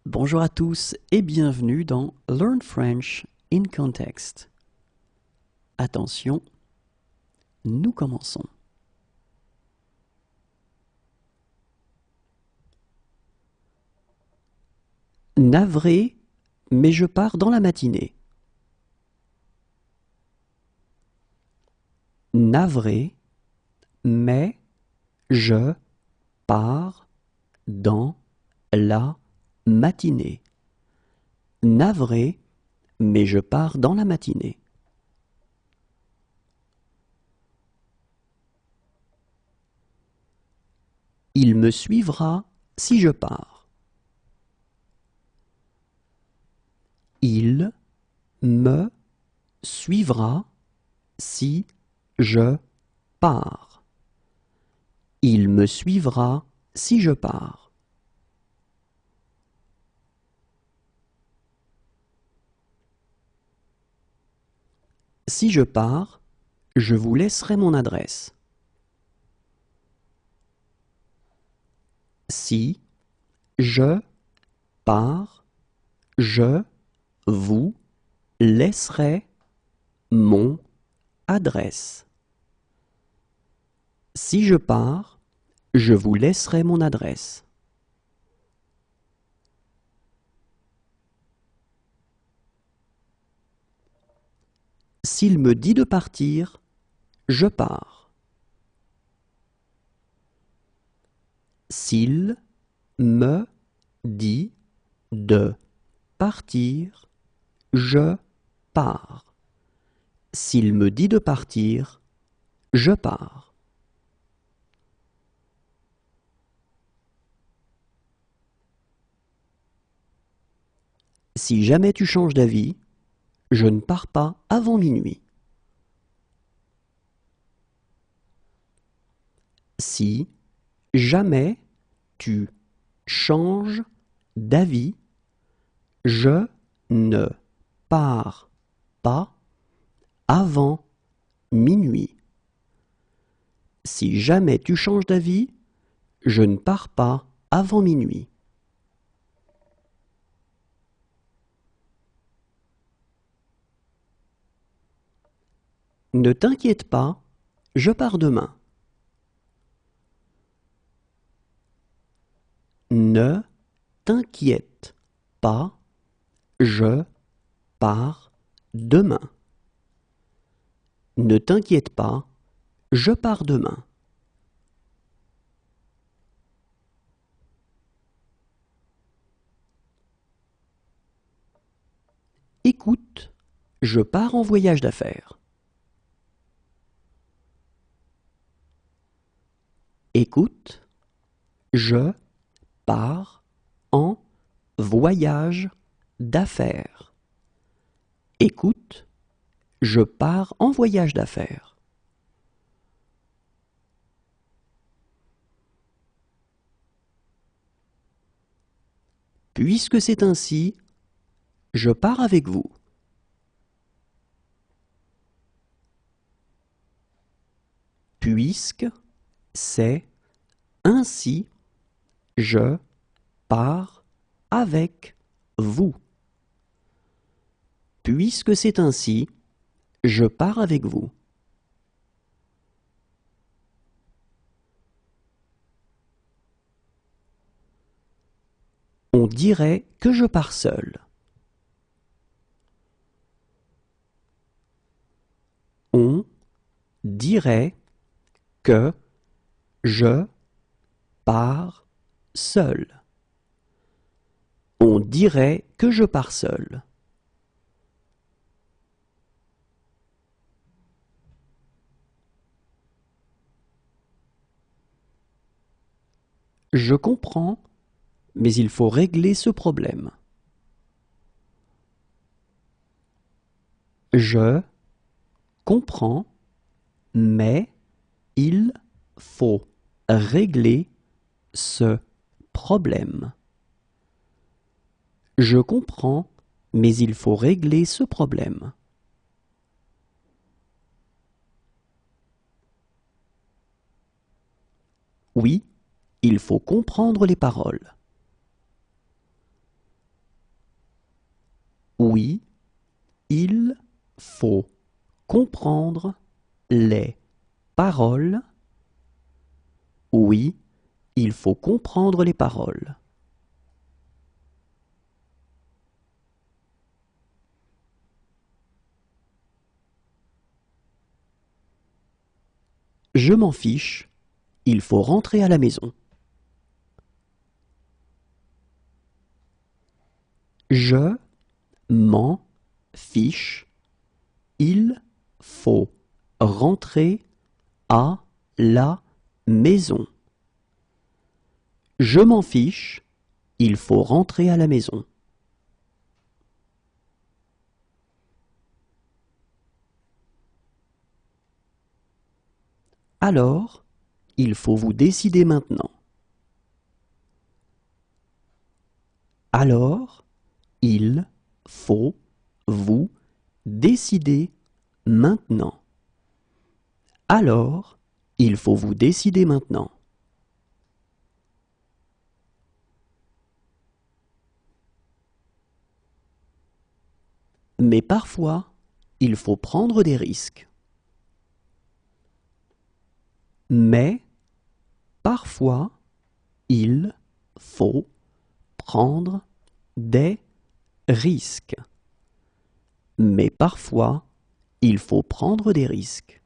Bonjour à tous et bienvenue dans Learn French in Context. Attention, nous commençons. Navré, mais je pars dans la matinée. Navré, mais je pars dans la matinée. Navré, mais je pars dans la matinée. Il me suivra si je pars. Il me suivra si je pars. Il me suivra si je pars. Si je pars, je vous laisserai mon adresse. Si je pars, je vous laisserai mon adresse. Si je pars, je vous laisserai mon adresse. S'il me dit de partir, je pars. S'il me dit de partir, je pars. S'il me dit de partir, je pars. Si jamais tu changes d'avis, je ne pars pas avant minuit. Si jamais tu changes d'avis, je ne pars pas avant minuit. Si jamais tu changes d'avis, je ne pars pas avant minuit. Ne t'inquiète pas, je pars demain. Ne t'inquiète pas, je pars demain. Ne t'inquiète pas, je pars demain. Écoute, je pars en voyage d'affaires. Écoute, je pars en voyage d'affaires. Écoute, je pars en voyage d'affaires. Puisque c'est ainsi, je pars avec vous. Puisque c'est ainsi, je pars avec vous. Puisque c'est ainsi, je pars avec vous. On dirait que je pars seul. On dirait que je pars seul. On dirait que je pars seul. Je comprends, mais il faut régler ce problème. Je comprends, mais il faut régler ce problème. Je comprends, mais il faut régler ce problème. Oui, il faut comprendre les paroles. Oui, il faut comprendre les paroles. Oui, il faut comprendre les paroles. Je m'en fiche, il faut rentrer à la maison. Je m'en fiche, il faut rentrer à la maison. Je m'en fiche, il faut rentrer à la maison. Alors, il faut vous décider maintenant. Alors, il faut vous décider maintenant. Alors, il faut vous décider maintenant. Mais parfois, il faut prendre des risques. Mais parfois, il faut prendre des risques. Mais parfois, il faut prendre des risques.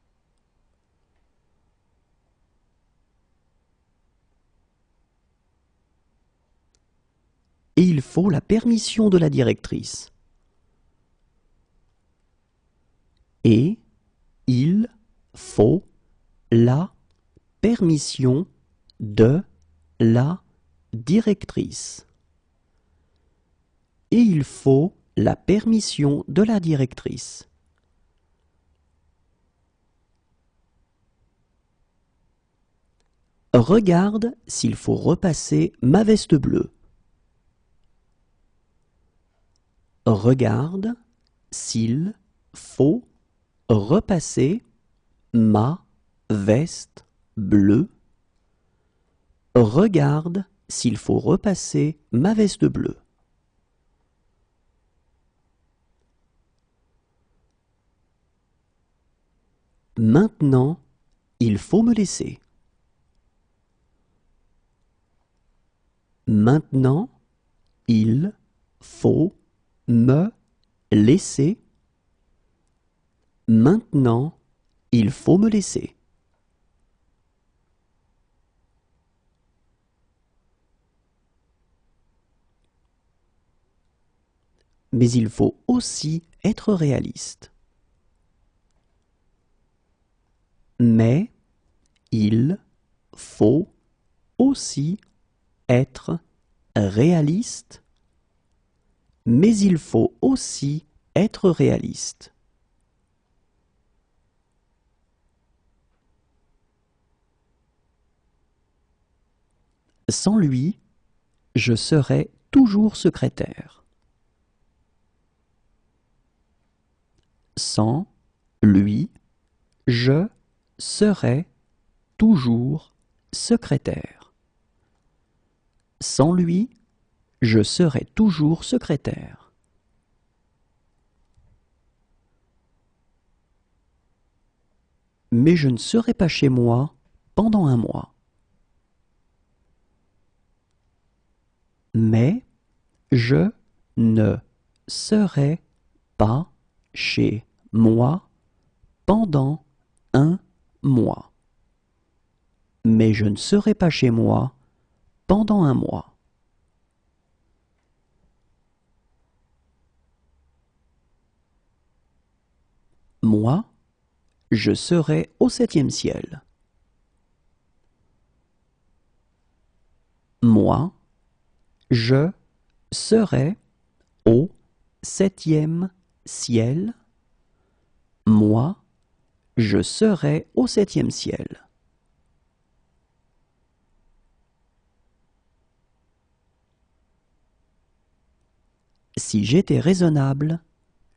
Et il faut la permission de la directrice. Et il faut la permission de la directrice. Et il faut la permission de la directrice. Regarde s'il faut repasser ma veste bleue. Regarde s'il faut repasser ma veste bleue. Regarde s'il faut repasser ma veste bleue. Maintenant, il faut me laisser. Maintenant, il faut me laisser. Maintenant, il faut me laisser. Mais il faut aussi être réaliste. Mais il faut aussi être réaliste. Mais il faut aussi être réaliste. Sans lui, je serai toujours secrétaire. Sans lui, je serai toujours secrétaire. Sans lui, je serai toujours secrétaire. Mais je ne serai pas chez moi pendant un mois. Mais je ne serai pas chez moi pendant un mois. Mais je ne serai pas chez moi pendant un mois. Moi, je serai au 7e ciel. Moi, je serai au 7e ciel. Moi, je serai au 7e ciel. Si j'étais raisonnable,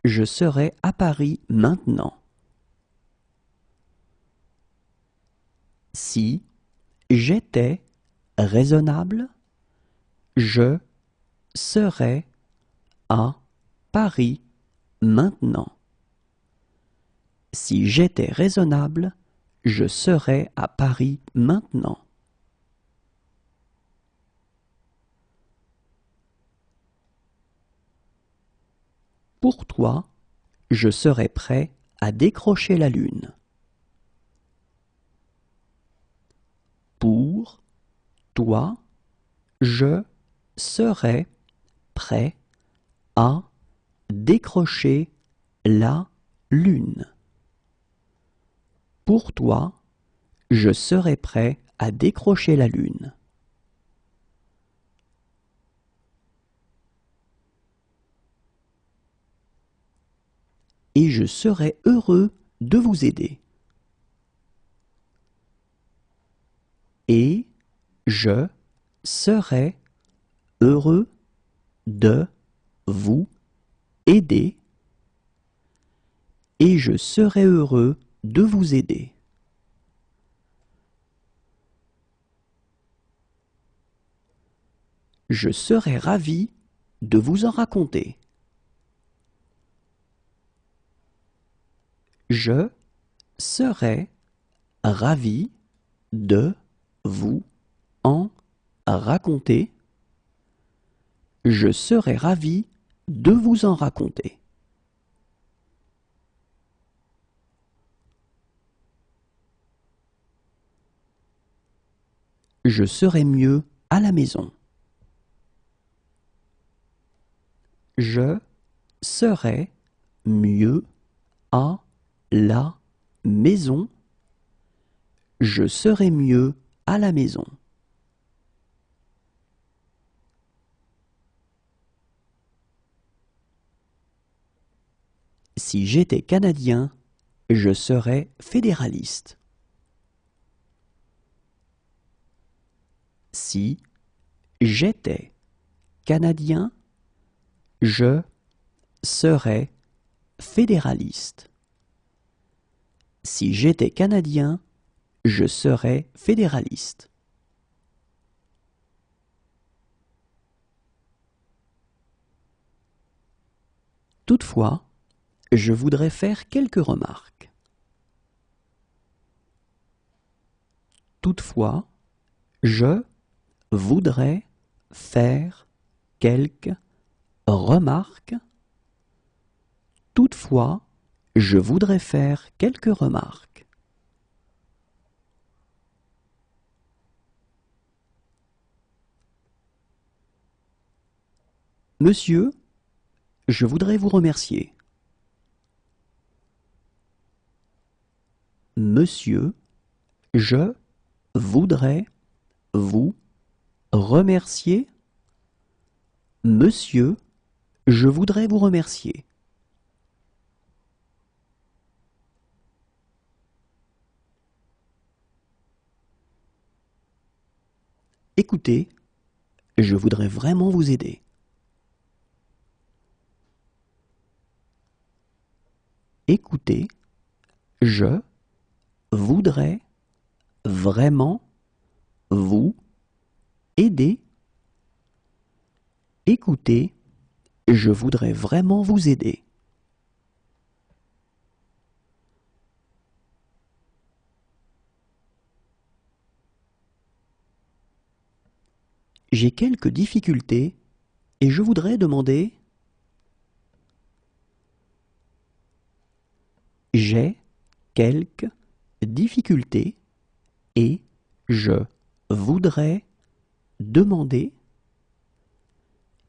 je serais à Paris maintenant. Si j'étais raisonnable, je serais à Paris maintenant. Si j'étais raisonnable, je serais à Paris maintenant. Pour toi, je serais prêt à décrocher la lune. Pour toi, je serais prêt à décrocher la lune. Pour toi, je serais prêt à décrocher la lune. Et je serais heureux de vous aider. Et je serais heureux de vous aider. Et je serais heureux de vous aider. Je serais ravi de vous en raconter. Je serais ravi de vous en raconter. Je serais ravi de vous en raconter. Je serais mieux à la maison. Je serais mieux à la maison. Je serais mieux à la maison. Si j'étais canadien, je serais fédéraliste. Si j'étais canadien, je serais fédéraliste. Si j'étais canadien, je serais fédéraliste. Toutefois, je voudrais faire quelques remarques. Toutefois, je voudrais faire quelques remarques. Toutefois, je voudrais faire quelques remarques. Monsieur, je voudrais vous remercier. Monsieur, je voudrais vous remercier. Monsieur, je voudrais vous remercier. Écoutez, je voudrais vraiment vous aider. Écoutez, je voudrais vraiment vous aider. Écoutez, je voudrais vraiment vous aider. J'ai quelques difficultés et je voudrais demander. J'ai quelques difficultés et je voudrais demander.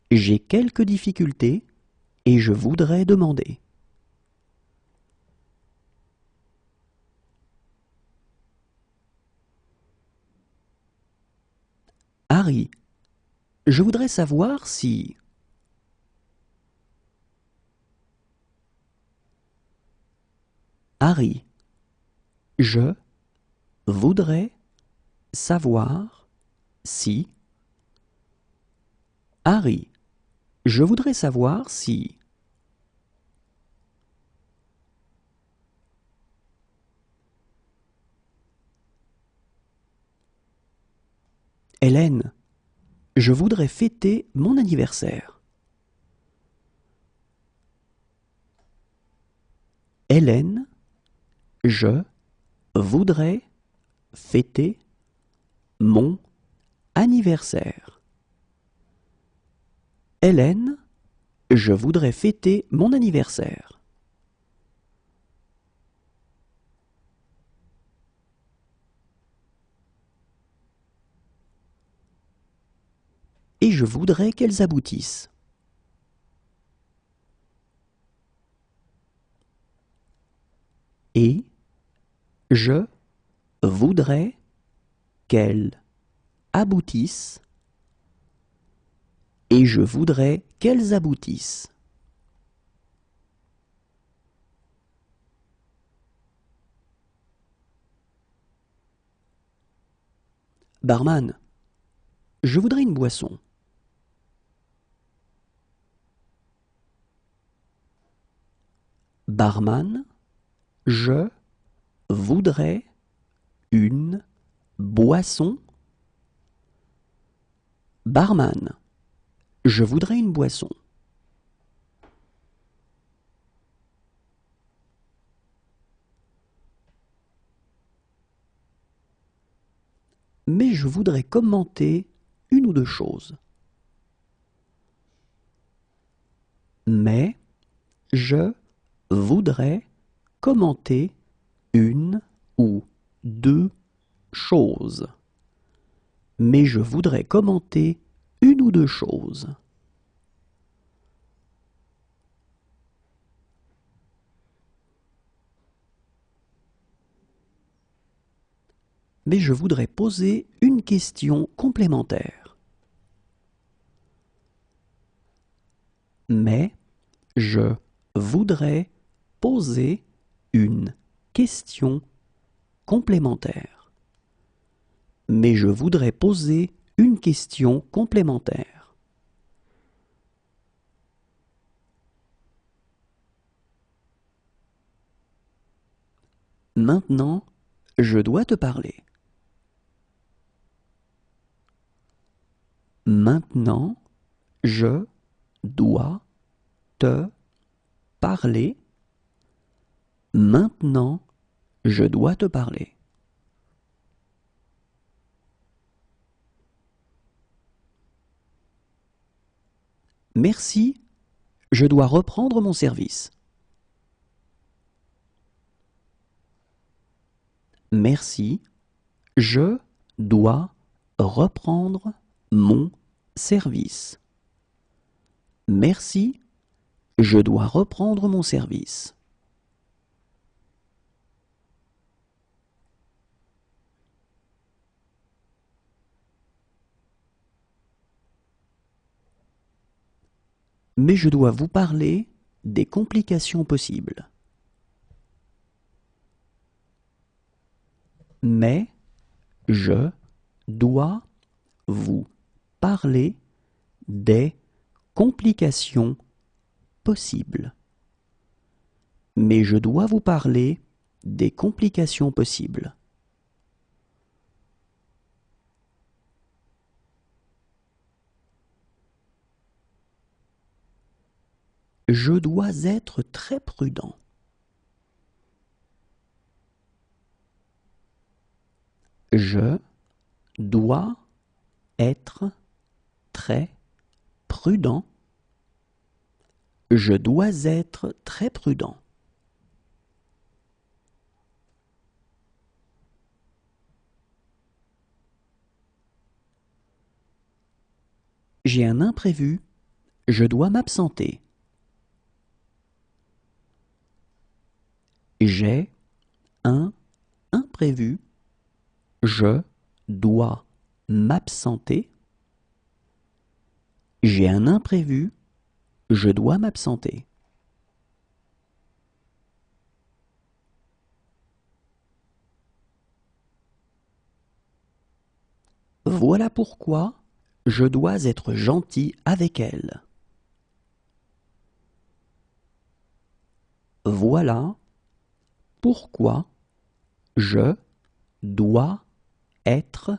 J'ai quelques difficultés et je voudrais demander. Harry, je voudrais savoir si... Harry, je voudrais savoir si... Harry, je voudrais savoir si... Hélène, je voudrais fêter mon anniversaire. Hélène, je voudrais fêter mon anniversaire. Hélène, je voudrais fêter mon anniversaire. Et je voudrais qu'elles aboutissent. Et je voudrais qu'elles aboutissent. Et je voudrais qu'elles aboutissent. Barman, je voudrais une boisson. Barman, je voudrais une boisson. Barman, je voudrais une boisson. Mais je voudrais commenter une ou deux choses. Mais je voudrais commenter une ou deux choses. Mais je voudrais commenter une ou deux choses. Mais je voudrais poser une question complémentaire. Mais je voudrais poser une question complémentaire. Mais je voudrais poser une question complémentaire. Maintenant, je dois te parler. Maintenant, je dois te parler. Maintenant, je dois te parler. Merci, je dois reprendre mon service. Merci, je dois reprendre mon service. Merci, je dois reprendre mon service. Mais je dois vous parler des complications possibles. Mais je dois vous parler des complications possibles. Mais je dois vous parler des complications possibles. Je dois être très prudent. Je dois être très prudent. Je dois être très prudent. J'ai un imprévu. Je dois m'absenter. J'ai un imprévu. Je dois m'absenter. J'ai un imprévu. Je dois m'absenter. Voilà pourquoi je dois être gentil avec elle. Voilà pourquoi je dois être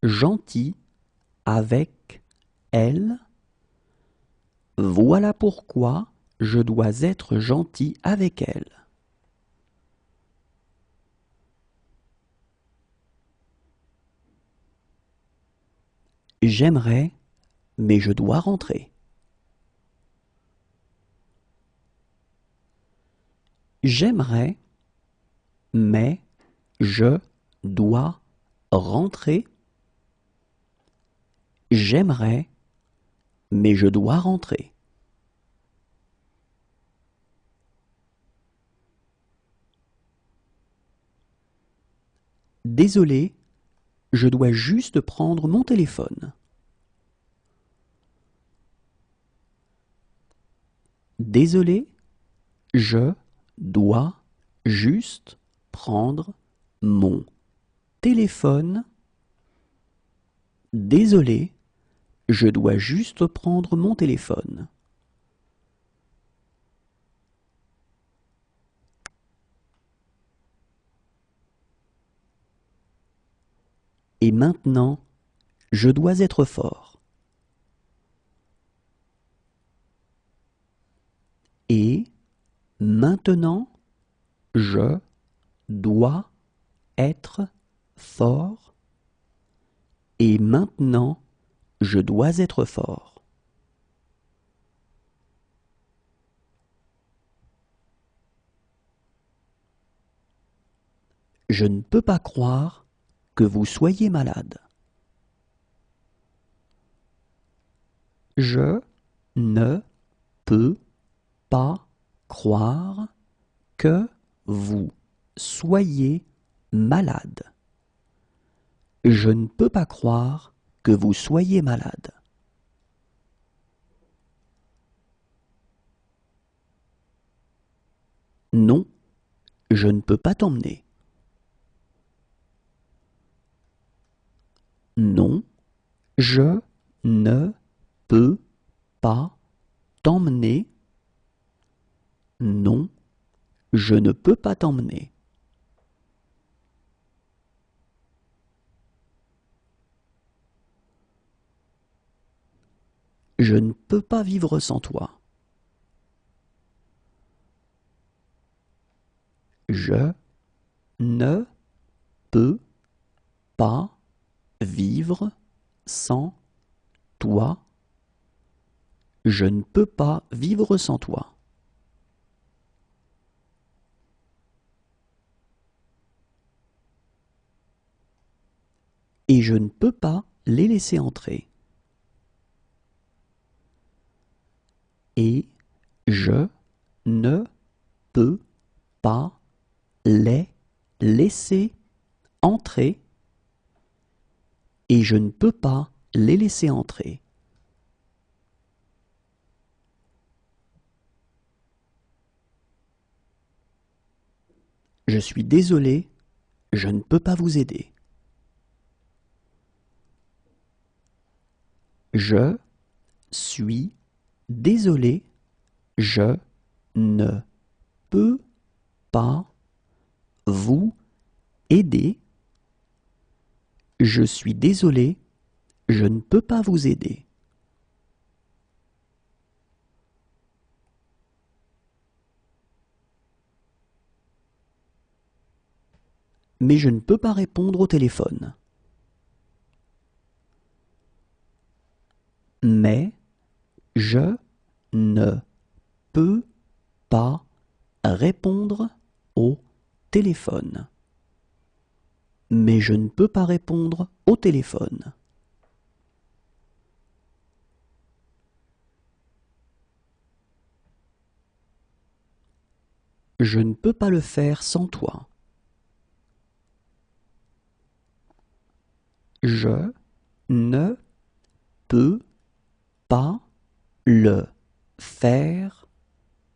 gentil avec elle. Voilà pourquoi je dois être gentil avec elle. J'aimerais, mais je dois rentrer. J'aimerais, mais je dois rentrer. J'aimerais, mais je dois rentrer. Désolé, je dois juste prendre mon téléphone. Désolé, je dois juste prendre mon téléphone. Désolé, je dois juste prendre mon téléphone. Et maintenant, je dois être fort. Et maintenant, je dois être fort. Et maintenant, je dois être fort. Je ne peux pas croire que vous soyez malade. Je ne peux pas croire que vous soyez malade. Je ne peux pas croire que vous soyez malade. Non, je ne peux pas t'emmener. Non, je ne peux pas t'emmener. Non, je ne peux pas t'emmener. Je ne peux pas vivre sans toi. Je ne peux pas vivre sans toi. Je ne peux pas vivre sans toi. Et je ne peux pas les laisser entrer. Et je ne peux pas les laisser entrer. Et je ne peux pas les laisser entrer. Je suis désolé, je ne peux pas vous aider. Je suis désolé, je ne peux pas vous aider. Je suis désolé, je ne peux pas vous aider. Mais je ne peux pas répondre au téléphone. Mais je ne peux pas répondre au téléphone. Mais je ne peux pas répondre au téléphone. Je ne peux pas le faire sans toi. Je ne peux pas le faire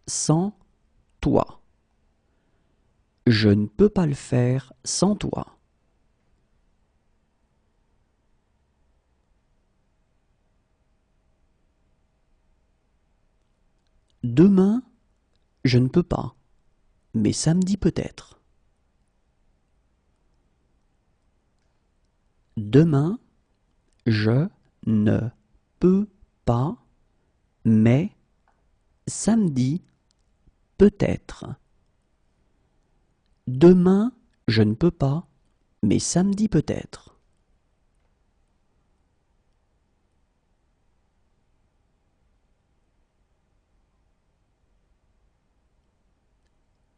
sans toi. Je ne peux pas le faire sans toi. Demain, je ne peux pas, mais samedi peut-être. Demain, je ne peux pas, mais samedi peut-être. Demain, je ne peux pas, mais samedi peut-être.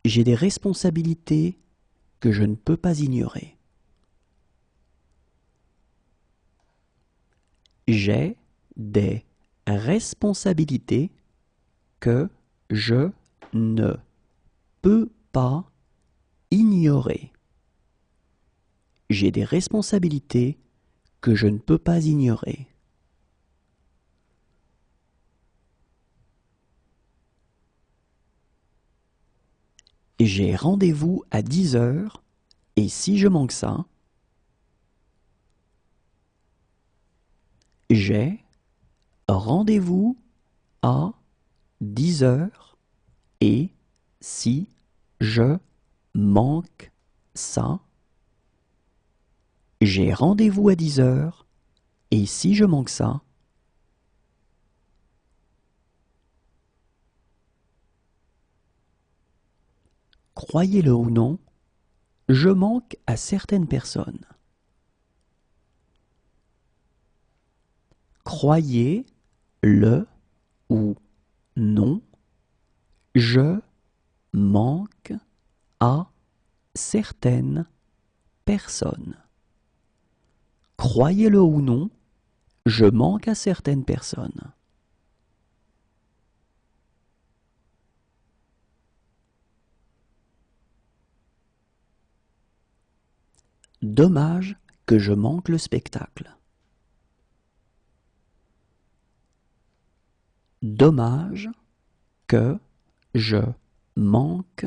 J'ai des responsabilités que je ne peux pas ignorer. J'ai des responsabilités que je ne peux pas ignorer. J'ai des responsabilités que je ne peux pas ignorer. J'ai rendez-vous à 10 heures et si je manque ça, j'ai rendez-vous à 10 heures et si je manque ça, j'ai rendez-vous à 10 heures et si je manque ça, croyez-le ou non, je manque à certaines personnes. Croyez-le ou non, je manque à certaines personnes. Croyez-le ou non, je manque à certaines personnes. Dommage que je manque le spectacle. Dommage que je manque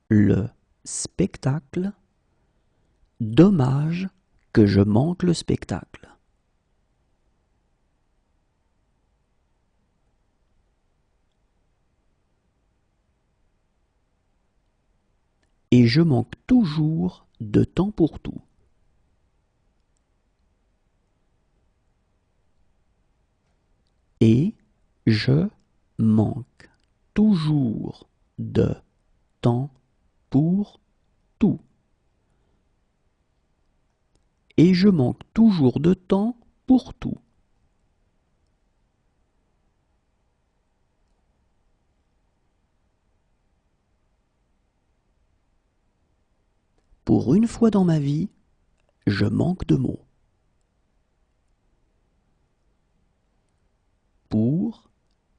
le spectacle. Dommage que je manque le spectacle. Et je manque toujours de temps pour tout. Et je manque toujours de temps pour tout. Et je manque toujours de temps pour tout. Pour une fois dans ma vie, je manque de mots. Pour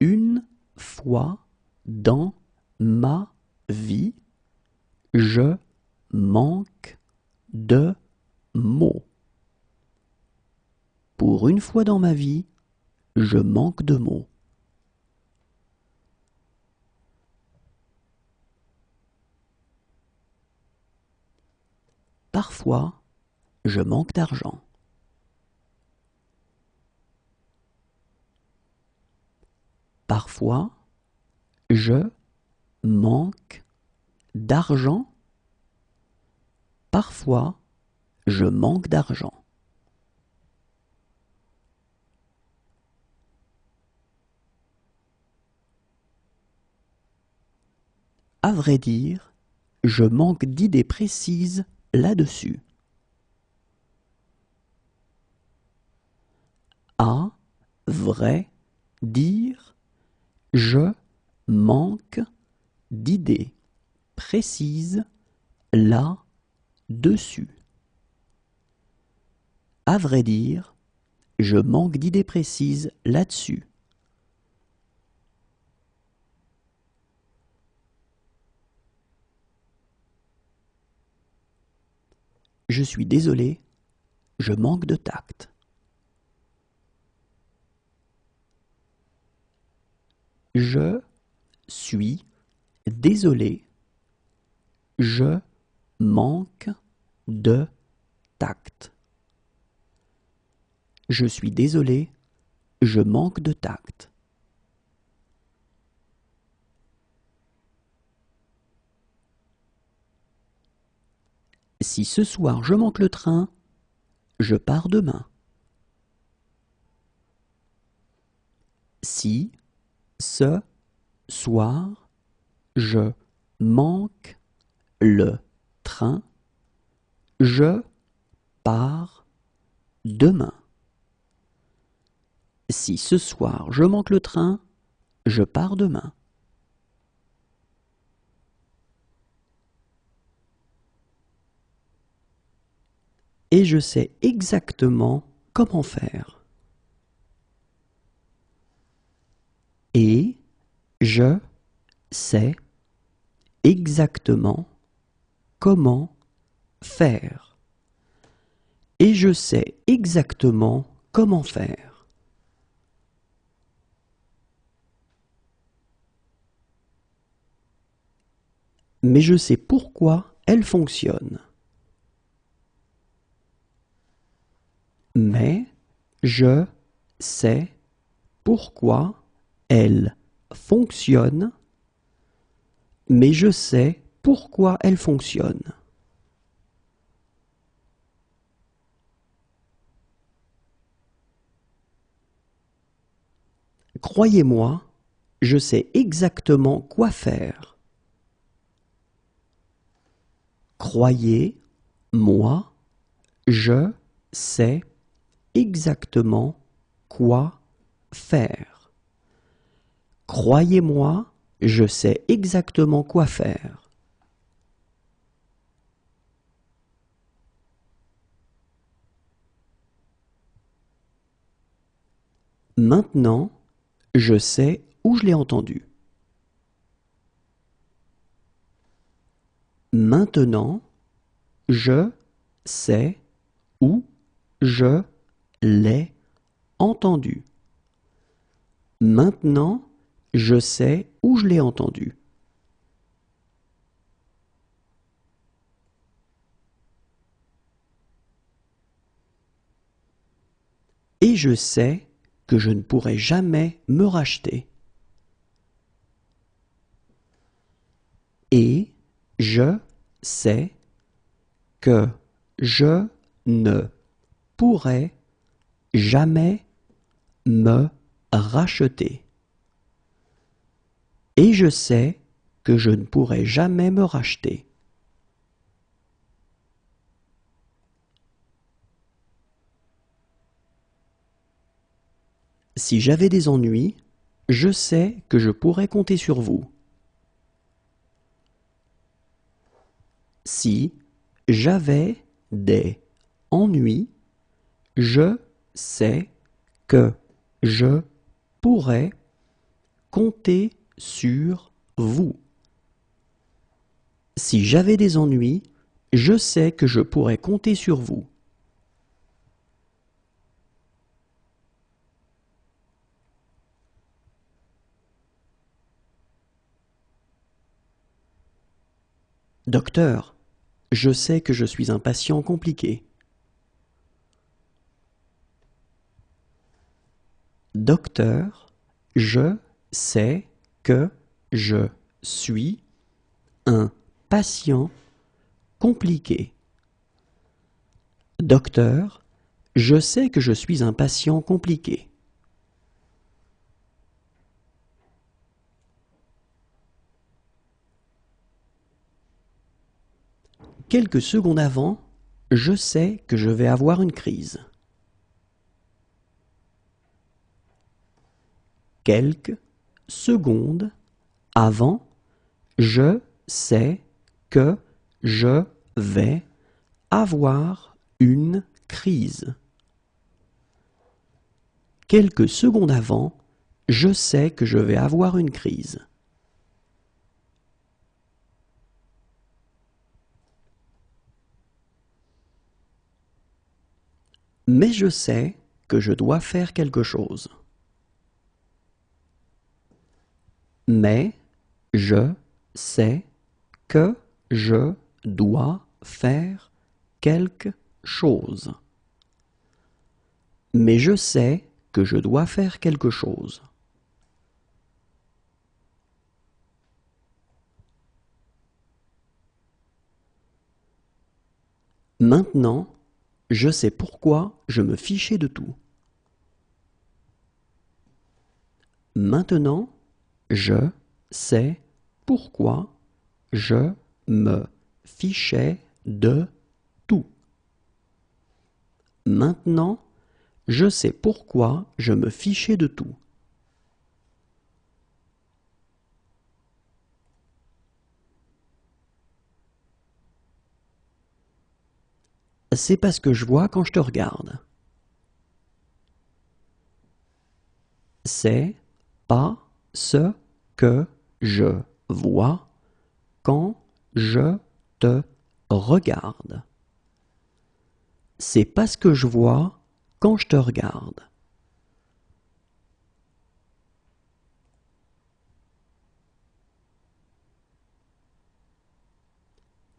une fois dans ma vie, je manque de mots. Pour une fois dans ma vie, je manque de mots. Parfois, je manque d'argent. Parfois, je manque d'argent. Parfois, je manque d'argent. À vrai dire, je manque d'idées précises là-dessus. À vrai dire, je manque d'idées précises là-dessus. À vrai dire, je manque d'idées précises là-dessus. Je suis désolé, je manque de tact. Je suis désolé, je manque de tact. Je suis désolé, je manque de tact. Si ce soir je manque le train, je pars demain. Si ce soir je manque le train, je pars demain. Si ce soir je manque le train, je pars demain. et je sais exactement comment faire. Et je sais exactement comment faire. Et je sais exactement comment faire. Mais je sais pourquoi elle fonctionne. Mais je sais pourquoi elle fonctionne. Mais je sais pourquoi elle fonctionne. Croyez-moi, je sais exactement quoi faire. Croyez-moi, je sais exactement quoi faire. Croyez-moi, je sais exactement quoi faire. Maintenant, je sais où je l'ai entendu. Maintenant, je sais où je l'ai entendu. Maintenant, je sais où je l'ai entendu. Et je sais que je ne pourrai jamais me racheter. Et je sais que je ne pourrai jamais me racheter. Et je sais que je ne pourrai jamais me racheter. Si j'avais des ennuis, je sais que je pourrais compter sur vous. Si j'avais des ennuis, je sais que je pourrais compter sur vous. Si j'avais des ennuis, je sais que je pourrais compter sur vous. Docteur, je sais que je suis un patient compliqué. Docteur, je sais que je suis un patient compliqué. Docteur, je sais que je suis un patient compliqué. Quelques secondes avant, je sais que je vais avoir une crise. Quelques secondes avant, je sais que je vais avoir une crise. Quelques secondes avant, je sais que je vais avoir une crise. Mais je sais que je dois faire quelque chose. Mais je sais que je dois faire quelque chose. Mais je sais que je dois faire quelque chose. Maintenant, je sais pourquoi je me fichais de tout. Maintenant, je sais pourquoi je me fichais de tout. Maintenant, je sais pourquoi je me fichais de tout. c'est pas ce que je vois quand je te regarde. C'est pas ce que je vois quand je te regarde. C'est pas ce que je vois quand je te regarde.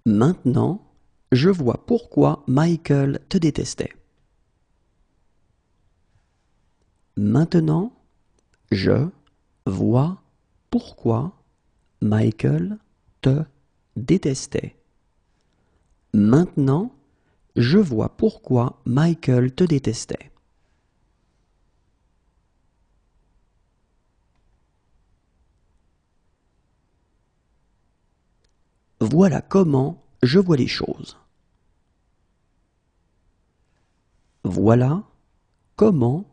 Maintenant, je vois pourquoi Michael te détestait. Maintenant, je vois pourquoi Michael te détestait. Maintenant, je vois pourquoi Michael te détestait. Voilà comment je vois les choses. Voilà comment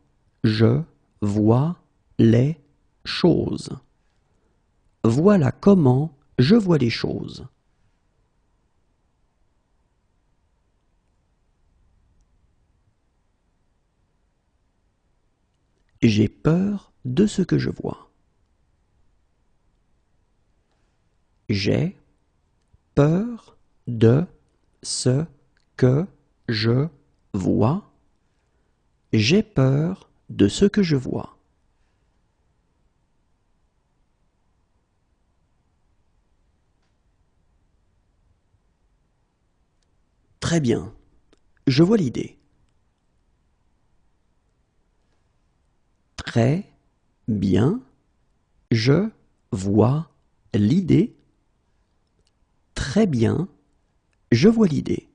je vois les choses. Voilà comment je vois les choses. J'ai peur de ce que je vois. J'ai peur de ce que je vois. J'ai peur de ce que je vois. Très bien, je vois l'idée. Très bien, je vois l'idée. Très bien, je vois l'idée.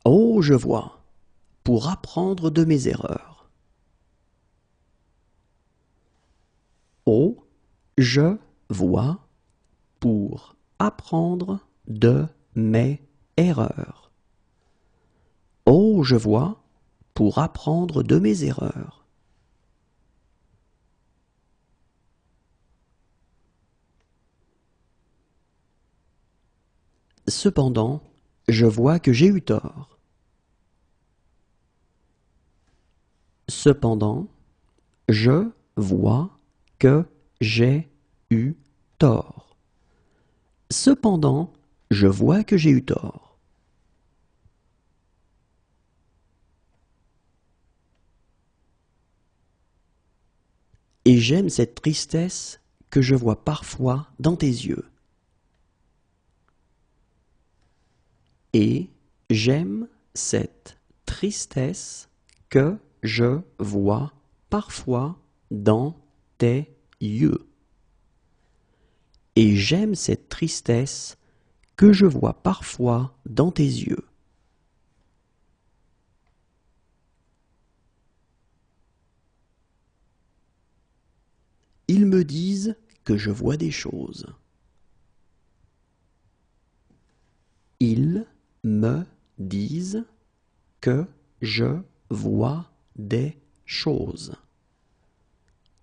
Oh, je vois, pour apprendre de mes erreurs. Oh, je vois, pour apprendre de mes erreurs. Oh, je vois, pour apprendre de mes erreurs. Cependant, je vois que j'ai eu tort. Cependant, je vois que j'ai eu tort. Cependant, je vois que j'ai eu tort. Et j'aime cette tristesse que je vois parfois dans tes yeux. Et j'aime cette tristesse que je vois parfois dans tes yeux. Et j'aime cette tristesse que je vois parfois dans tes yeux. Ils me disent que je vois des choses. Ils me disent que je vois des choses.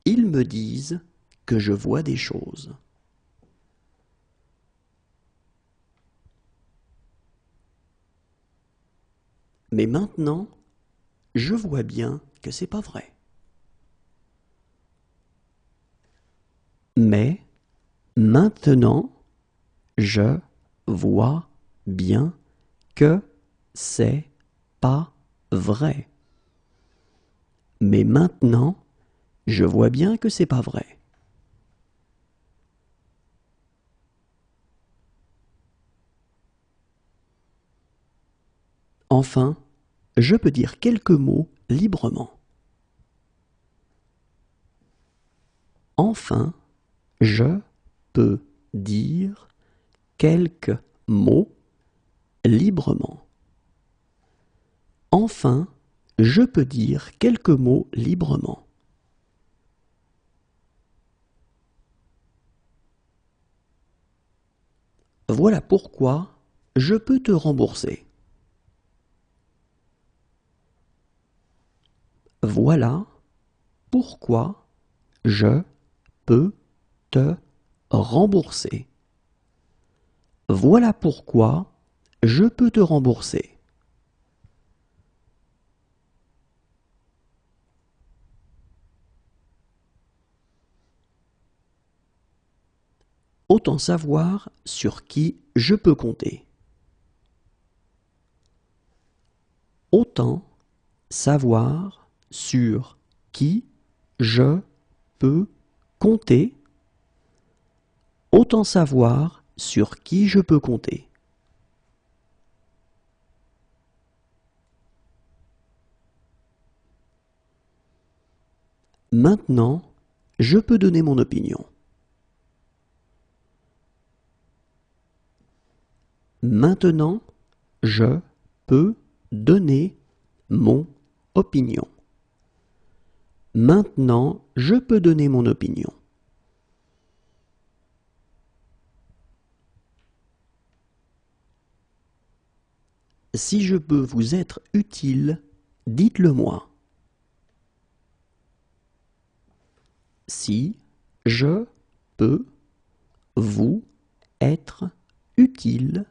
Ils me disent que je vois des choses. Mais maintenant, je vois bien que c'est pas vrai. Mais maintenant, je vois bien que c'est pas vrai. Mais maintenant, je vois bien que c'est pas vrai. Enfin, je peux dire quelques mots librement. Enfin, je peux dire quelques mots librement. Enfin, je peux dire quelques mots librement. Voilà pourquoi je peux te rembourser. Voilà pourquoi je peux te rembourser. Voilà pourquoi je peux te rembourser. Autant savoir sur qui je peux compter. Autant savoir sur qui je peux compter. Autant savoir sur qui je peux compter. Maintenant, je peux donner mon opinion. Maintenant, je peux donner mon opinion. Maintenant, je peux donner mon opinion. Si je peux vous être utile, dites-le moi. Si je peux vous être utile,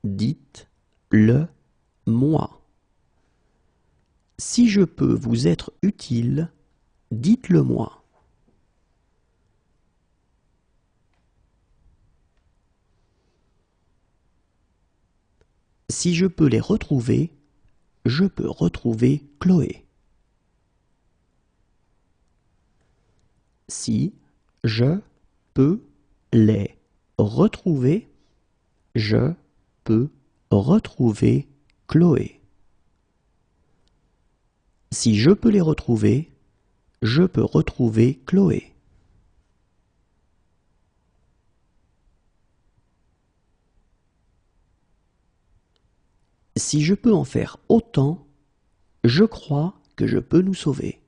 dites-le moi. Si je peux vous être utile, dites-le moi. Si je peux les retrouver, je peux retrouver Chloé. Si je peux les retrouver, je peux retrouver Chloé. Si je peux les retrouver, je peux retrouver Chloé. Si je peux en faire autant, je crois que je peux nous sauver.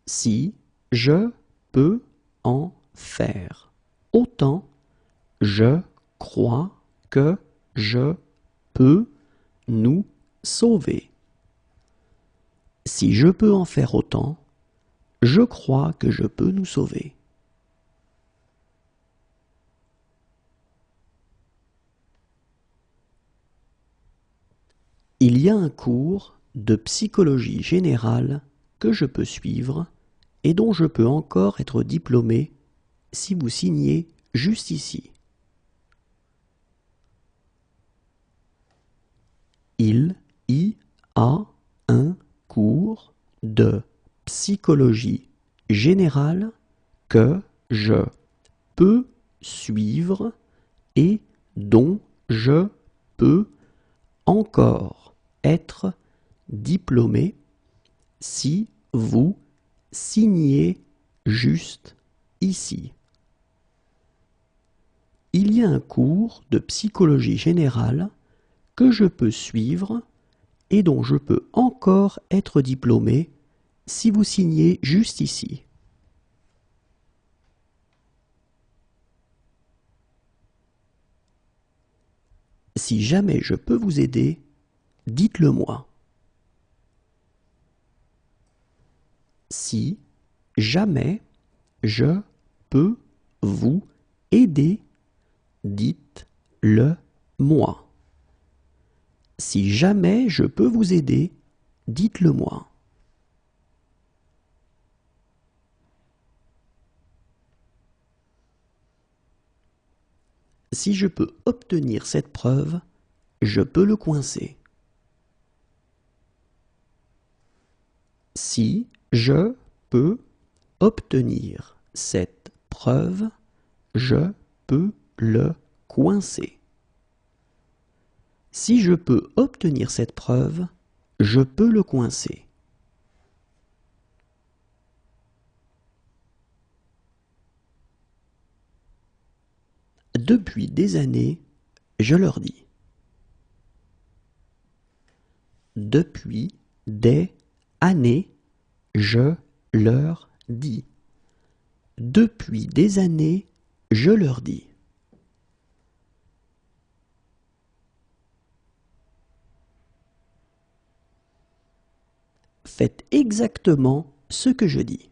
Si je peux en faire autant, je crois que je peux nous sauver. Si je peux en faire autant, je crois que je peux nous sauver. Il y a un cours de psychologie générale que je peux suivre et dont je peux encore être diplômé si vous signez juste ici. Il y a un cours de psychologie générale que je peux suivre et dont je peux encore être diplômé si vous signez juste ici. Il y a un cours de psychologie générale que je peux suivre et dont je peux encore être diplômé si vous signez juste ici. Si jamais je peux vous aider, dites-le moi. Si jamais je peux vous aider, dites-le moi. Si jamais je peux vous aider, dites-le moi. Si je peux obtenir cette preuve, je peux le coincer. Si je peux obtenir cette preuve, je peux le coincer. Si je peux obtenir cette preuve, je peux le coincer. Depuis des années, je leur dis. Depuis des années, je leur dis. Depuis des années, je leur dis. Faites exactement ce que je dis.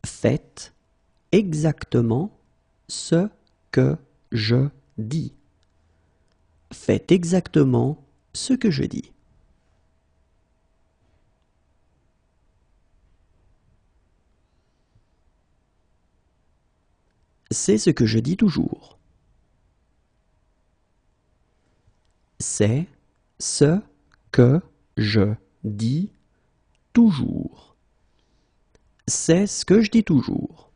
Faites exactement ce que je dis. Faites exactement ce que je dis. C'est ce que je dis toujours. C'est ce que je dis toujours. C'est ce que je dis toujours.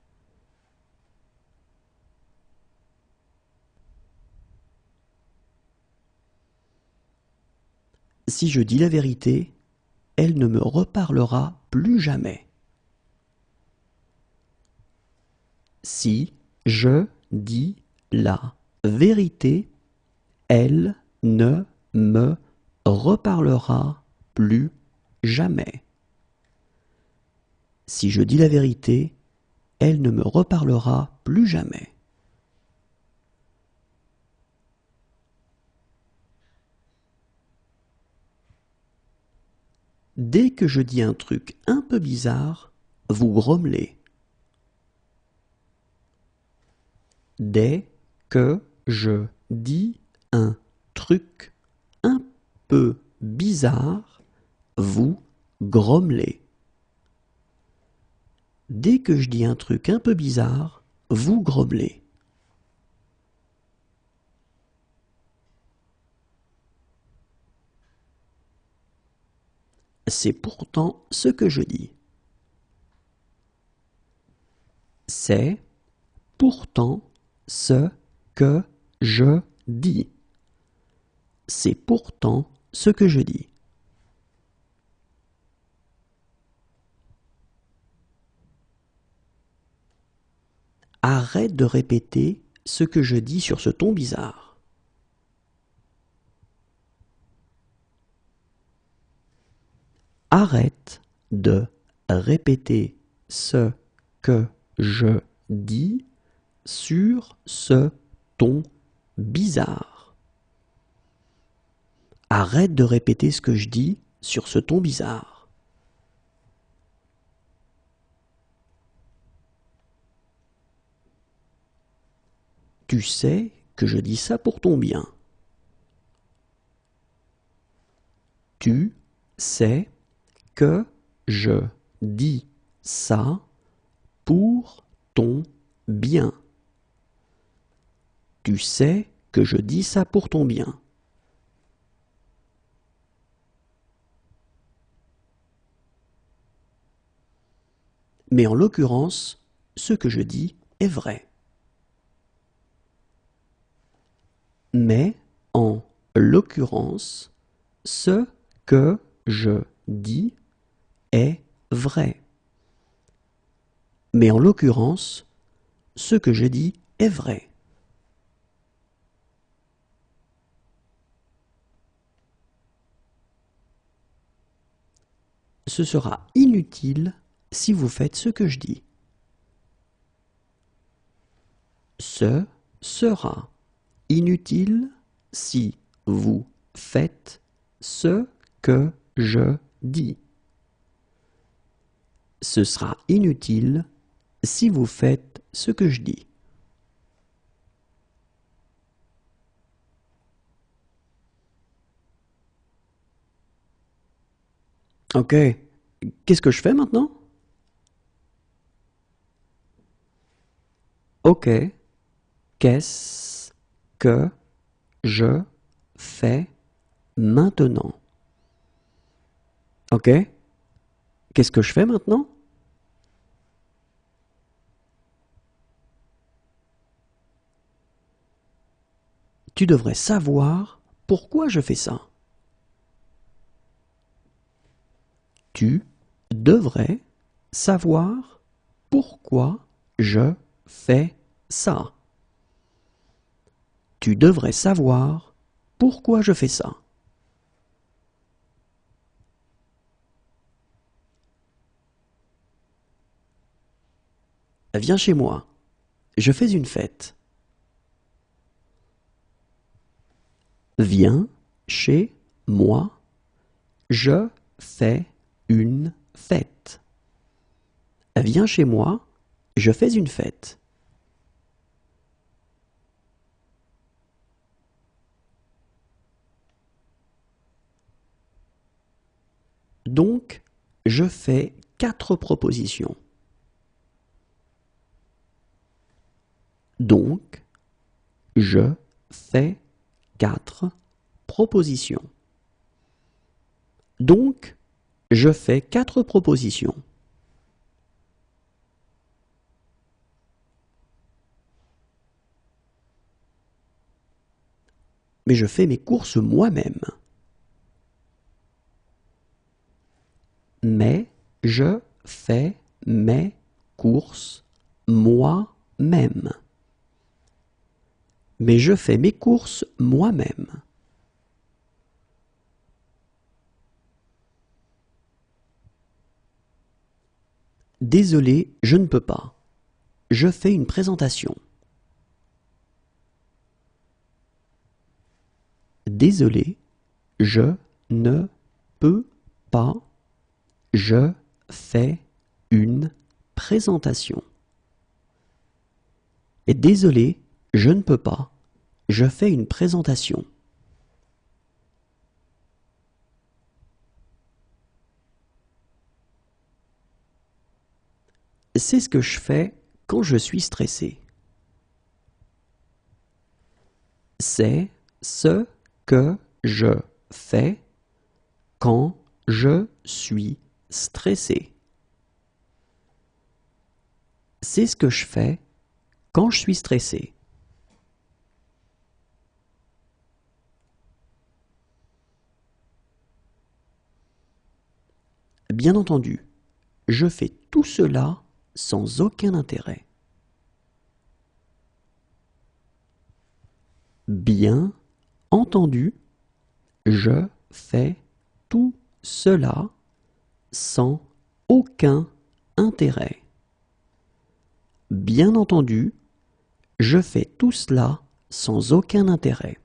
Si je dis la vérité, elle ne me reparlera plus jamais. Si je dis la vérité, elle ne me reparlera plus jamais. Si je dis la vérité, elle ne me reparlera plus jamais. Dès que je dis un truc un peu bizarre, vous grommelez. Dès que je dis un truc un peu bizarre, vous grommelez. Dès que je dis un truc un peu bizarre, vous grommelez. C'est pourtant ce que je dis. C'est pourtant ce que je dis. C'est pourtant ce que je dis. Arrête de répéter ce que je dis sur ce ton bizarre. Arrête de répéter ce que je dis sur ce ton bizarre. Arrête de répéter ce que je dis sur ce ton bizarre. Tu sais que je dis ça pour ton bien. Tu sais que je dis ça pour ton bien. Tu sais que je dis ça pour ton bien. Mais en l'occurrence, ce que je dis est vrai. Mais en l'occurrence, ce que je dis est vrai. Mais en l'occurrence, ce que je dis est vrai. Ce sera inutile si vous faites ce que je dis. Ce sera inutile si vous faites ce que je dis. Ce sera inutile si vous faites ce que je dis. Ok, qu'est-ce que je fais maintenant? Ok, qu'est-ce que je fais maintenant? Ok, qu'est-ce que je fais maintenant? Tu devrais savoir pourquoi je fais ça. Tu devrais savoir pourquoi je fais ça. Tu devrais savoir pourquoi je fais ça. Viens chez moi. Je fais une fête. Viens chez moi. Je fais une fête. Viens chez moi, je fais une fête. Donc, je fais 4 propositions. Donc, je fais 4 propositions. Donc, je fais 4 propositions. Mais je fais mes courses moi-même. Mais je fais mes courses moi-même. Mais je fais mes courses moi-même. Désolé, je ne peux pas. Je fais une présentation. Désolé, je ne peux pas. Je fais une présentation. Et désolé, je ne peux pas. Je fais une présentation. C'est ce que je fais quand je suis stressé. C'est ce que je fais quand je suis stressé. C'est ce que je fais quand je suis stressé. Bien entendu, je fais tout cela sans aucun intérêt. Bien entendu, je fais tout cela sans aucun intérêt. Bien entendu, je fais tout cela sans aucun intérêt.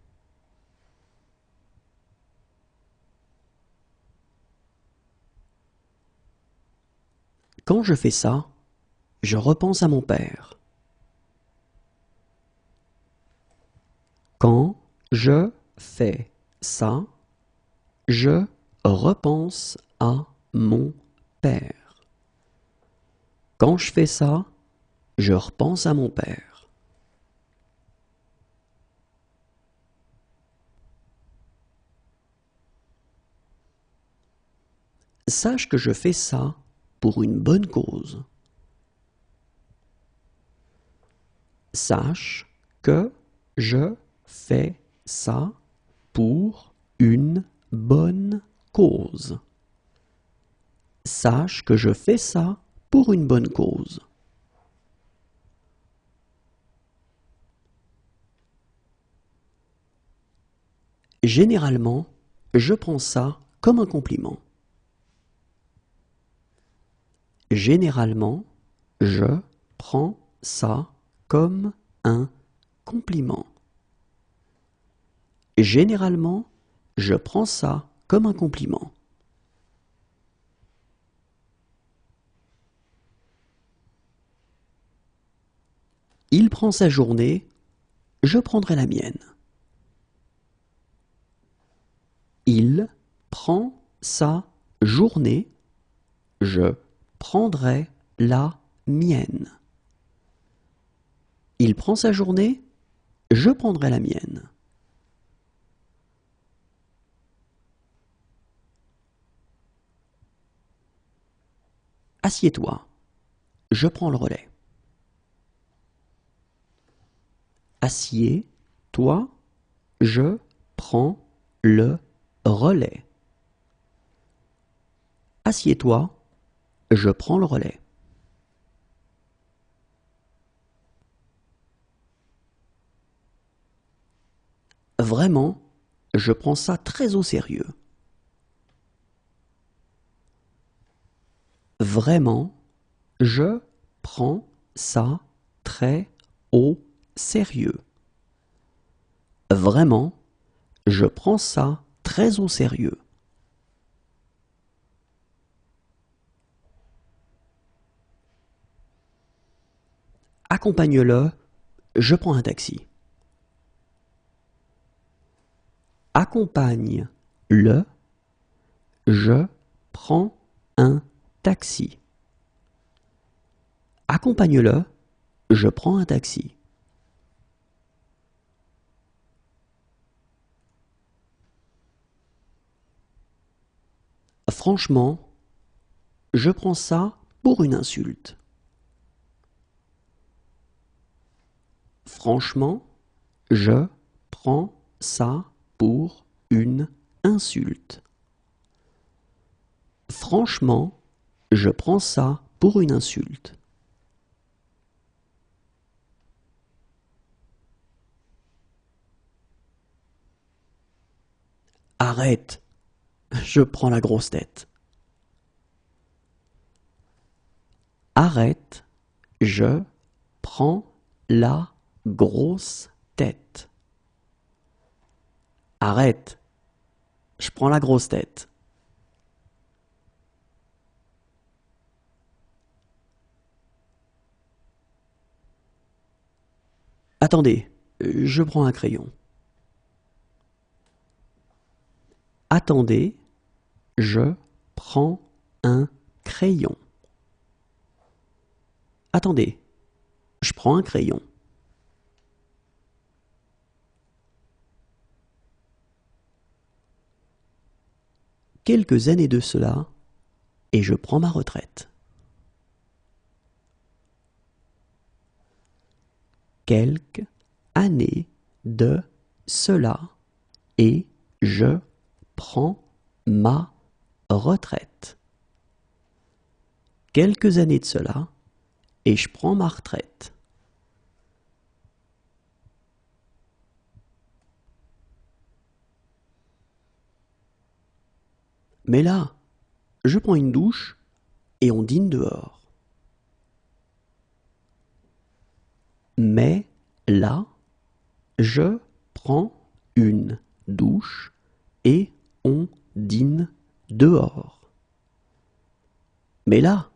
Quand je fais ça, je repense à mon père. Quand je fais ça, je repense à mon père. Quand je fais ça, je repense à mon père. Sache que je fais ça pour une bonne cause. Sache que je fais ça pour une bonne cause. Sache que je fais ça pour une bonne cause. Généralement, je prends ça comme un compliment. Généralement, je prends ça comme un compliment. Généralement, je prends ça comme un compliment. Il prend sa journée, je prendrai la mienne. Il prend sa journée, je prendrai la mienne. Il prend sa journée, je prendrai la mienne. Assieds-toi, je prends le relais. Assieds-toi, je prends le relais. Assieds-toi, je prends le relais. Vraiment, je prends ça très au sérieux. Vraiment, je prends ça très au sérieux. Vraiment, je prends ça très au sérieux. Accompagne-le, je prends un taxi. Accompagne-le, je prends un taxi. Accompagne-le, je prends un taxi. Franchement, je prends ça pour une insulte. Franchement, je prends ça pour une insulte. Franchement, je prends ça pour une insulte. Arrête, je prends la grosse tête. Arrête, je prends la grosse tête. Arrête, je prends la grosse tête. Attendez, je prends un crayon. Attendez, je prends un crayon. Attendez, je prends un crayon. Quelques années de cela, et je prends ma retraite. Quelques années de cela, et je prends ma retraite. Quelques années de cela, et je prends ma retraite. Mais là, je prends une douche et on dîne dehors. Mais là, je prends une douche et on dîne dehors. Mais là,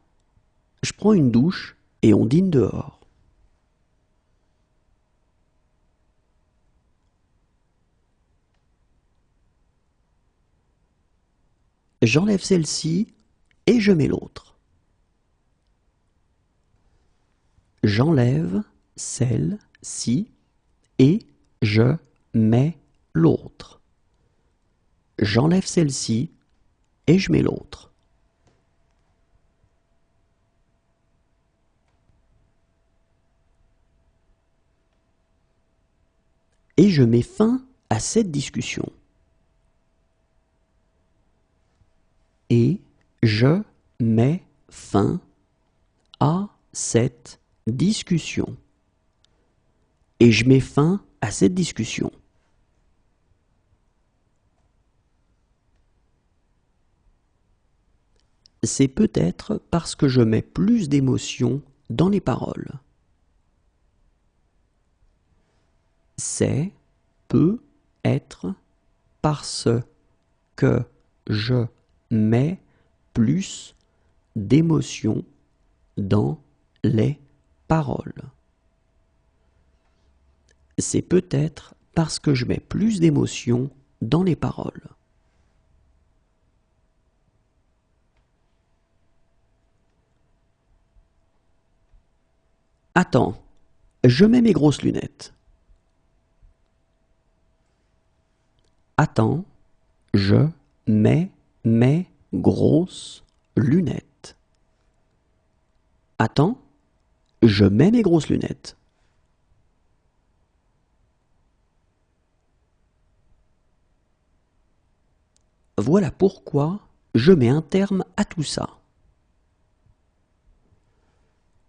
je prends une douche et on dîne dehors. J'enlève celle-ci et je mets l'autre. J'enlève celle-ci et je mets l'autre. J'enlève celle-ci et je mets l'autre. Et je mets fin à cette discussion. Et je mets fin à cette discussion. Et je mets fin à cette discussion. C'est peut-être parce que je mets plus d'émotion dans les paroles. C'est peut-être parce que je mets plus d'émotion dans les paroles. C'est peut-être parce que je mets plus d'émotion dans les paroles. Attends, je mets mes grosses lunettes. Attends, je mets mes grosses lunettes. Attends, je mets mes grosses lunettes. Voilà pourquoi je mets un terme à tout ça.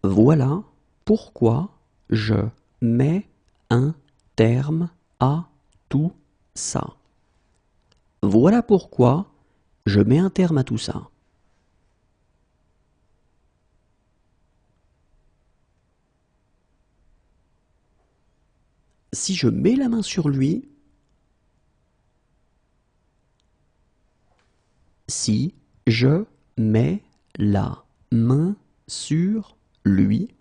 Voilà pourquoi je mets un terme à tout ça. Voilà pourquoi je mets un terme à tout ça. Si je mets la main sur lui, si je mets la main sur lui,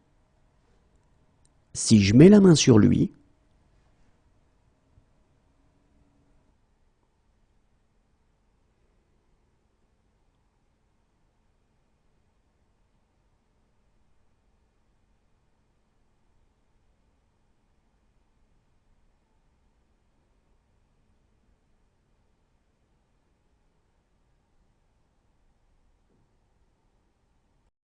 Si je mets la main sur lui,